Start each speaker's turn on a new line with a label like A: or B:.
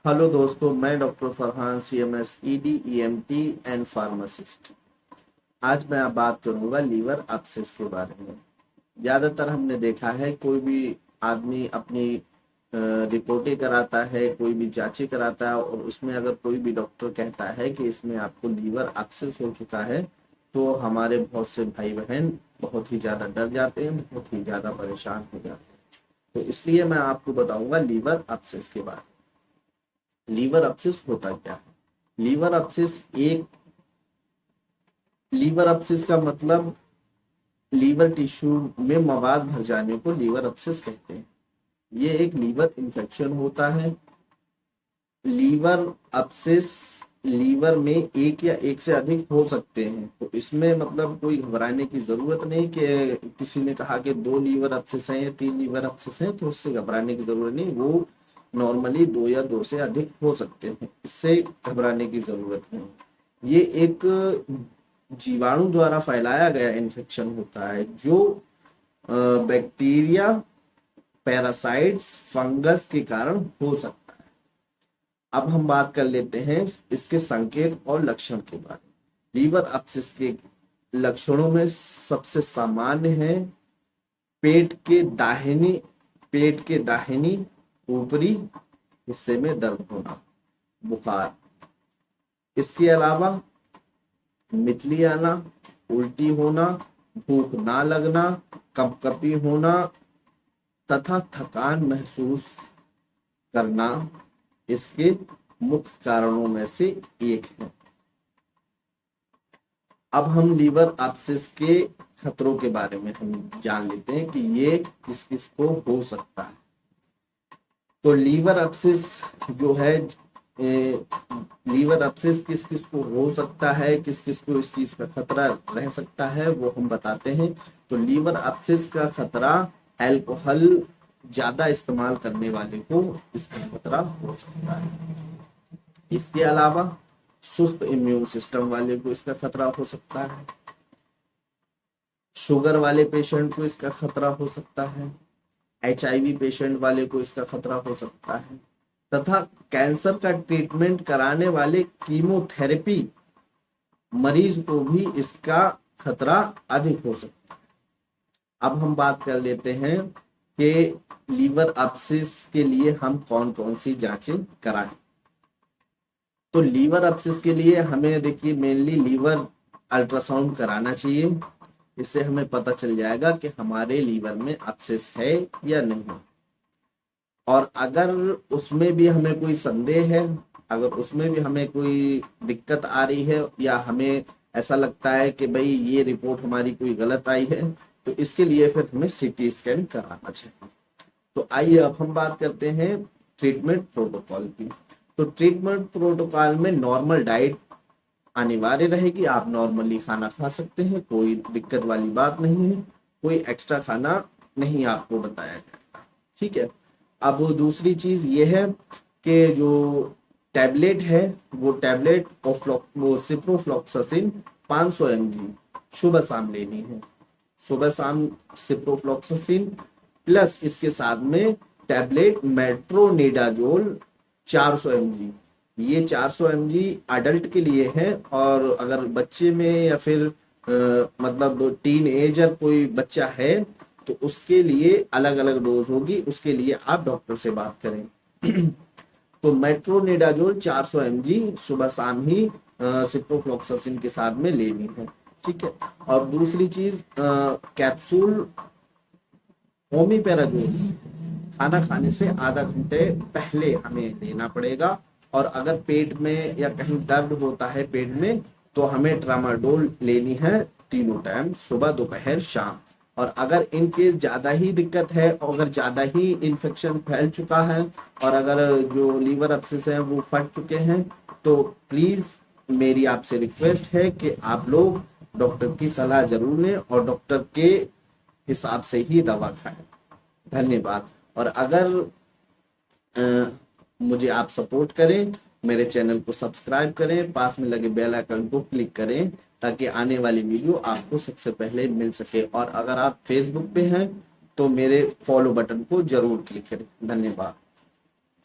A: Hello दोस्तों, मैं doctor Farhan CMS ED EMT and pharmacist. आज मैं बात करूंगा लीवर अब्सेस के बारे में। ज़्यादातर हमने देखा है कोई भी आदमी अपनी रिपोर्टें कराता है, कोई भी जांचें कराता है और उसमें अगर कोई भी डॉक्टर कहता है कि इसमें आपको लीवर अब्सेस हो चुका है तो हमारे बहुत से भाई बहन बहुत ही ज़्यादा डर जाते हैं, बहुत ही ज़्यादा परेशान हो जाते हैं। तो इसलिए मैं आपको बताऊंगा लीवर अब्सेस के बारे में। लीवर अब्सेस होता क्या है? लीवर अब्सेस का मतलब लीवर टिश्यू में मवाद भर जाने को लीवर अब्सेस कहते हैं। ये एक लीवर इन्फेक्शन होता है। लीवर अब्सेस लीवर में एक या एक से अधिक हो सकते हैं, तो इसमें मतलब कोई घबराने की जरूरत नहीं कि किसी ने कहा कि 2 लीवर अब्सेस हैं या 3 लीवर अब्सेस हैं तो उससे घबराने की जरूरत नहीं। वो नॉर्मली 2 या 2 से अधिक हो सकते हैं, इससे घबराने की जरूरत नहीं। ये एक जीवाणु द्वारा फैलाया गया इन्फेक्शन होता है जो बैक्टीरिया, पैरासाइट्स, फंगस के कारण हो सकता है। अब हम बात कर लेते हैं इसके संकेत और लक्षण के बारे में। लीवर अब्सेस के लक्षणों में सबसे सामान्य है पेट के दाहिनी ऊपरी हिस्से में दर्द होना, बुखार। इसके अलावा मितली आना, उल्टी होना, भूख ना लगना, कपकपी होना तथा थकान महसूस करना इसके मुख्य कारणों में से एक है। अब हम लीवर अब्सेस के खतरों के बारे में हम जान लेते हैं कि ये किस किस को हो सकता है। तो लीवर अब्सेस जो है, लीवर अब्सेस किस किस को हो सकता है, किस किस को इस चीज का खतरा रह सकता है, वो हम बताते हैं। तो लीवर अब्सेस का खतरा अल्कोहल ज्यादा इस्तेमाल करने वाले को इसका खतरा हो सकता है। इसके अलावा सुस्त इम्यून सिस्टम वाले को इसका खतरा हो सकता है। शुगर वाले पेशेंट को इसका खतरा हो सकता है। HIV पेशेंट वाले को इसका खतरा हो सकता है तथा कैंसर का ट्रीटमेंट कराने वाले कीमोथेरेपी मरीज को भी इसका खतरा अधिक हो सकता है। अब हम बात कर लेते हैं कि लीवर अब्सेस के लिए हम कौन कौन सी जांचें कराएं। तो लीवर अब्सेस के लिए हमें देखिए मेनली लीवर अल्ट्रासाउंड कराना चाहिए। इससे हमें पता चल जाएगा कि हमारे लीवर में अब्सेस है या नहीं। और अगर उसमें भी हमें कोई संदेह है, अगर उसमें भी हमें कोई दिक्कत आ रही है या हमें ऐसा लगता है कि भाई ये रिपोर्ट हमारी कोई गलत आई है, तो इसके लिए फिर हमें CT स्कैन कराना चाहिए। तो आइए अब हम बात करते हैं ट्रीटमेंट प्रोटोकॉल की। तो ट्रीटमेंट प्रोटोकॉल में नॉर्मल डाइट अनिवार्य रहेगी। आप नॉर्मली खाना खा सकते हैं, कोई दिक्कत वाली बात नहीं है। कोई एक्स्ट्रा खाना नहीं आपको बताया जाएगा, ठीक है। अब दूसरी चीज ये है कि जो टैबलेट है वो टैबलेट वो सिप्रोफ्लॉक्सासिन 500 mg सुबह शाम लेनी है। सुबह शाम सिप्रोफ्लॉक्सासिन प्लस इसके साथ में टैबलेट मेट्रोनिडाजोल 400 mg। ये 400 mg अडल्ट के लिए है और अगर बच्चे में या फिर मतलब टीन एजर कोई बच्चा है तो उसके लिए अलग अलग डोज होगी, उसके लिए आप डॉक्टर से बात करें। तो मेट्रोनिडाजोल 400 mg सुबह शाम ही सिप्रोफ्लॉक्सासिन के साथ में लेनी है, ठीक है। और दूसरी चीज कैप्सूल होमिपेराजोल खाना खाने से आधा घंटे पहले हमें लेना पड़ेगा। और अगर पेट में या कहीं दर्द होता है पेट में तो हमें ट्रामाडोल लेनी है तीनों टाइम, सुबह दोपहर शाम। और अगर इन केस ज्यादा ही दिक्कत है और अगर ज्यादा ही इन्फेक्शन फैल चुका है और अगर जो लीवर अब्सेस है वो फट चुके हैं तो प्लीज मेरी आपसे रिक्वेस्ट है कि आप लोग डॉक्टर की सलाह जरूर लें और डॉक्टर के हिसाब से ही दवा खाएं। धन्यवाद। और अगर मुझे आप सपोर्ट करें, मेरे चैनल को सब्सक्राइब करें, पास में लगे बेल आइकन को क्लिक करें ताकि आने वाली वीडियो आपको सबसे पहले मिल सके। और अगर आप फेसबुक पे हैं तो मेरे फॉलो बटन को जरूर क्लिक करें। धन्यवाद।